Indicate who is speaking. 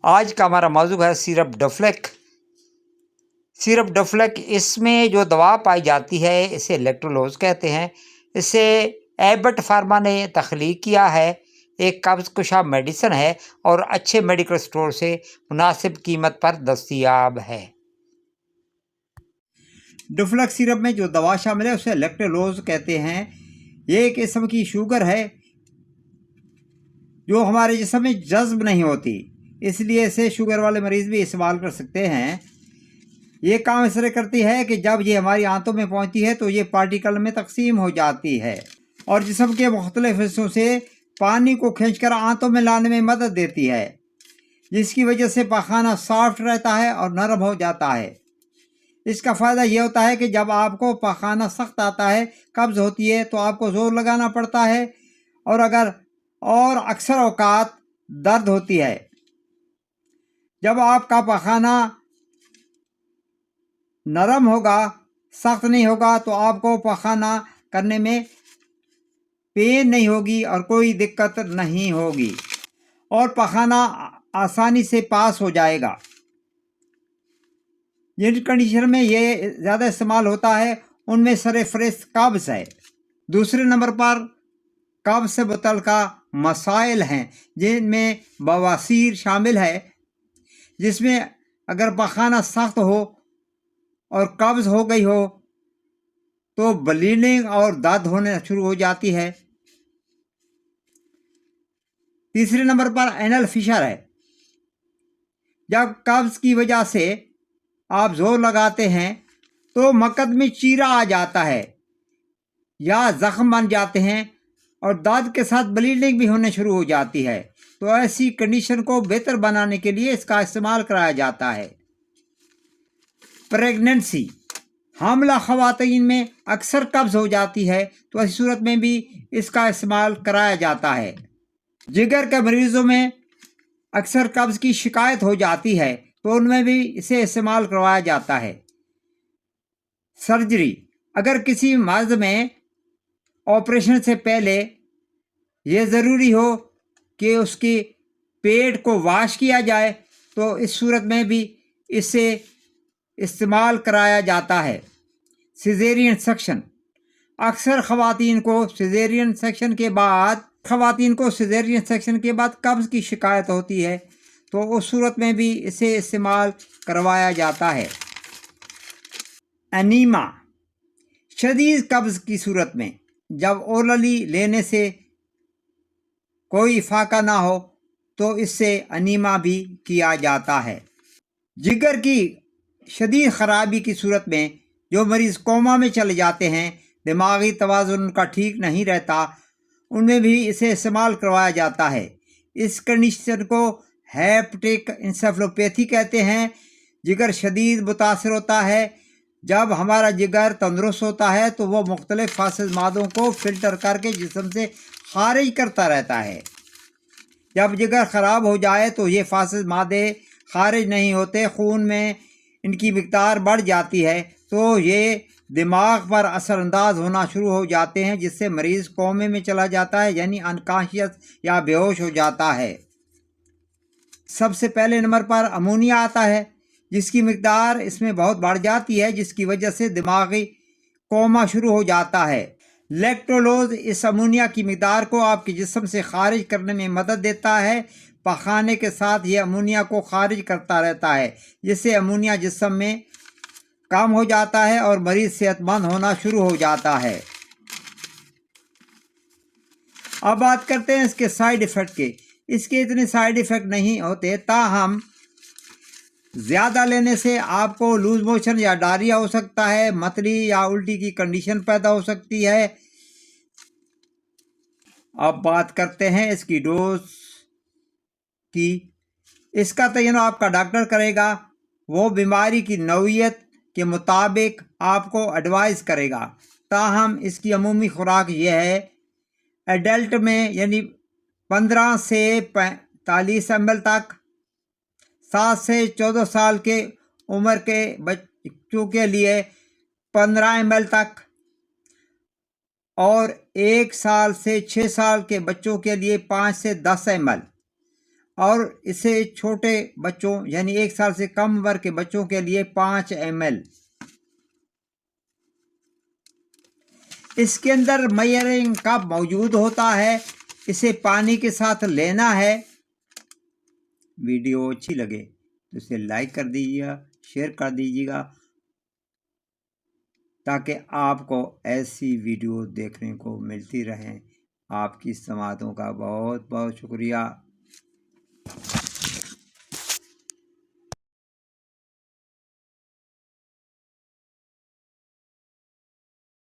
Speaker 1: آج کا ہمارا موضوع ہے سیرپ ڈوفلیک۔ سیرپ ڈوفلیک، اس میں جو دوا پائی جاتی ہے اسے لیکٹرولوز کہتے ہیں۔ اسے ایبٹ فارما نے تخلیق کیا ہے، ایک قبض کشا میڈیسن ہے اور اچھے میڈیکل سٹور سے مناسب قیمت پر دستیاب ہے۔ ڈوفلیک سیرپ میں جو دوا شامل ہے اسے لیکٹرولوز کہتے ہیں۔ یہ ایک قسم کی شوگر ہے جو ہمارے جسم میں جذب نہیں ہوتی، اس لیے اسے شوگر والے مریض بھی استعمال کر سکتے ہیں۔ یہ کام اس طرح کرتی ہے کہ جب یہ ہماری آنتوں میں پہنچتی ہے تو یہ پارٹیکل میں تقسیم ہو جاتی ہے اور جسم کے مختلف حصوں سے پانی کو کھینچ کر آنتوں میں لانے میں مدد دیتی ہے، جس کی وجہ سے پاخانہ سافٹ رہتا ہے اور نرم ہو جاتا ہے۔ اس کا فائدہ یہ ہوتا ہے کہ جب آپ کو پاخانہ سخت آتا ہے، قبض ہوتی ہے، تو آپ کو زور لگانا پڑتا ہے اور اکثر اوقات درد ہوتی ہے۔ جب آپ کا پاخانہ نرم ہوگا، سخت نہیں ہوگا، تو آپ کو پاخانہ کرنے میں پین نہیں ہوگی اور کوئی دقت نہیں ہوگی اور پاخانہ آسانی سے پاس ہو جائے گا۔ جن کنڈیشن میں یہ زیادہ استعمال ہوتا ہے ان میں سر فہرست قبض ہے۔ دوسرے نمبر پر قبض سے متعلقہ مسائل ہیں، جن میں بواسیر شامل ہے، جس میں اگر پاخانہ سخت ہو اور قبض ہو گئی ہو تو بلیڈنگ اور درد ہونے شروع ہو جاتی ہے۔ تیسرے نمبر پر اینل فشر ہے۔ جب قبض کی وجہ سے آپ زور لگاتے ہیں تو مقعد میں چیرا آ جاتا ہے یا زخم بن جاتے ہیں اور درد کے ساتھ بلیڈنگ بھی ہونے شروع ہو جاتی ہے، تو ایسی کنڈیشن کو بہتر بنانے کے لیے اس کا استعمال کرایا جاتا ہے۔ پریگننسی، حاملہ خواتین میں اکثر قبض ہو جاتی ہے، تو ایسی صورت میں بھی اس کا استعمال کرایا جاتا ہے۔ جگر کے مریضوں میں اکثر قبض کی شکایت ہو جاتی ہے، تو ان میں بھی اسے استعمال کروایا جاتا ہے۔ سرجری، اگر کسی مرض میں آپریشن سے پہلے یہ ضروری ہو کہ اس کی پیٹ کو واش کیا جائے تو اس صورت میں بھی اسے استعمال کرایا جاتا ہے۔ سیزیرین سیکشن، اکثر خواتین کو سیزیرین سیکشن کے بعد قبض کی شکایت ہوتی ہے، تو اس صورت میں بھی اسے استعمال کروایا جاتا ہے۔ انیما، شدید قبض کی صورت میں جب اورلی لینے سے کوئی افاقہ نہ ہو تو اس سے انیما بھی کیا جاتا ہے۔ جگر کی شدید خرابی کی صورت میں جو مریض کوما میں چلے جاتے ہیں، دماغی توازن ان کا ٹھیک نہیں رہتا، ان میں بھی اسے استعمال کروایا جاتا ہے۔ اس کنڈیشن کو ہیپیٹک انسیفلوپیتھی کہتے ہیں۔ جگر شدید متاثر ہوتا ہے۔ جب ہمارا جگر تندرست ہوتا ہے تو وہ مختلف فاسد مادوں کو فلٹر کر کے جسم سے خارج کرتا رہتا ہے۔ جب جگر خراب ہو جائے تو یہ فاسد مادے خارج نہیں ہوتے، خون میں ان کی مقدار بڑھ جاتی ہے، تو یہ دماغ پر اثر انداز ہونا شروع ہو جاتے ہیں، جس سے مریض کومے میں چلا جاتا ہے، یعنی انکانشیس یا بے ہوش ہو جاتا ہے۔ سب سے پہلے نمبر پر امونیا آتا ہے، جس کی مقدار اس میں بہت بڑھ جاتی ہے، جس کی وجہ سے دماغی کوما شروع ہو جاتا ہے۔ لیکٹرولوز اس امونیا کی مقدار کو آپ کے جسم سے خارج کرنے میں مدد دیتا ہے۔ پخانے کے ساتھ یہ امونیا کو خارج کرتا رہتا ہے، جس سے امونیا جسم میں کم ہو جاتا ہے اور مریض صحت مند ہونا شروع ہو جاتا ہے۔ اب بات کرتے ہیں اس کے سائیڈ ایفیکٹ کے۔ اس کے اتنے سائیڈ ایفیکٹ نہیں ہوتے، تاہم زیادہ لینے سے آپ کو لوز موشن یا ڈائریا ہو سکتا ہے، متلی یا الٹی کی کنڈیشن پیدا ہو سکتی ہے۔ اب بات کرتے ہیں اس کی ڈوز کی۔ اس کا تعین آپ کا ڈاکٹر کرے گا، وہ بیماری کی نوعیت کے مطابق آپ کو ایڈوائز کرے گا، تاہم اس کی عمومی خوراک یہ ہے: ایڈلٹ میں یعنی 15 سے 45 ml تک، 7 سے 14 سال کے عمر کے بچوں کے لیے 15 ml تک، اور 1 سال سے 6 سال کے بچوں کے لیے 5 سے 10 ml۔ اور اسے چھوٹے بچوں یعنی 1 سال سے کم عمر کے بچوں کے لیے 5 ml۔ اس کے اندر میئرنگ کپ موجود ہوتا ہے، اسے پانی کے ساتھ لینا ہے۔ ویڈیو اچھی لگے تو اسے لائک کر دیجیے گا، شیئر کر دیجیے گا، تاکہ آپ کو ایسی ویڈیو دیکھنے کو ملتی رہیں۔ آپ کی سماعتوں کا بہت بہت شکریہ۔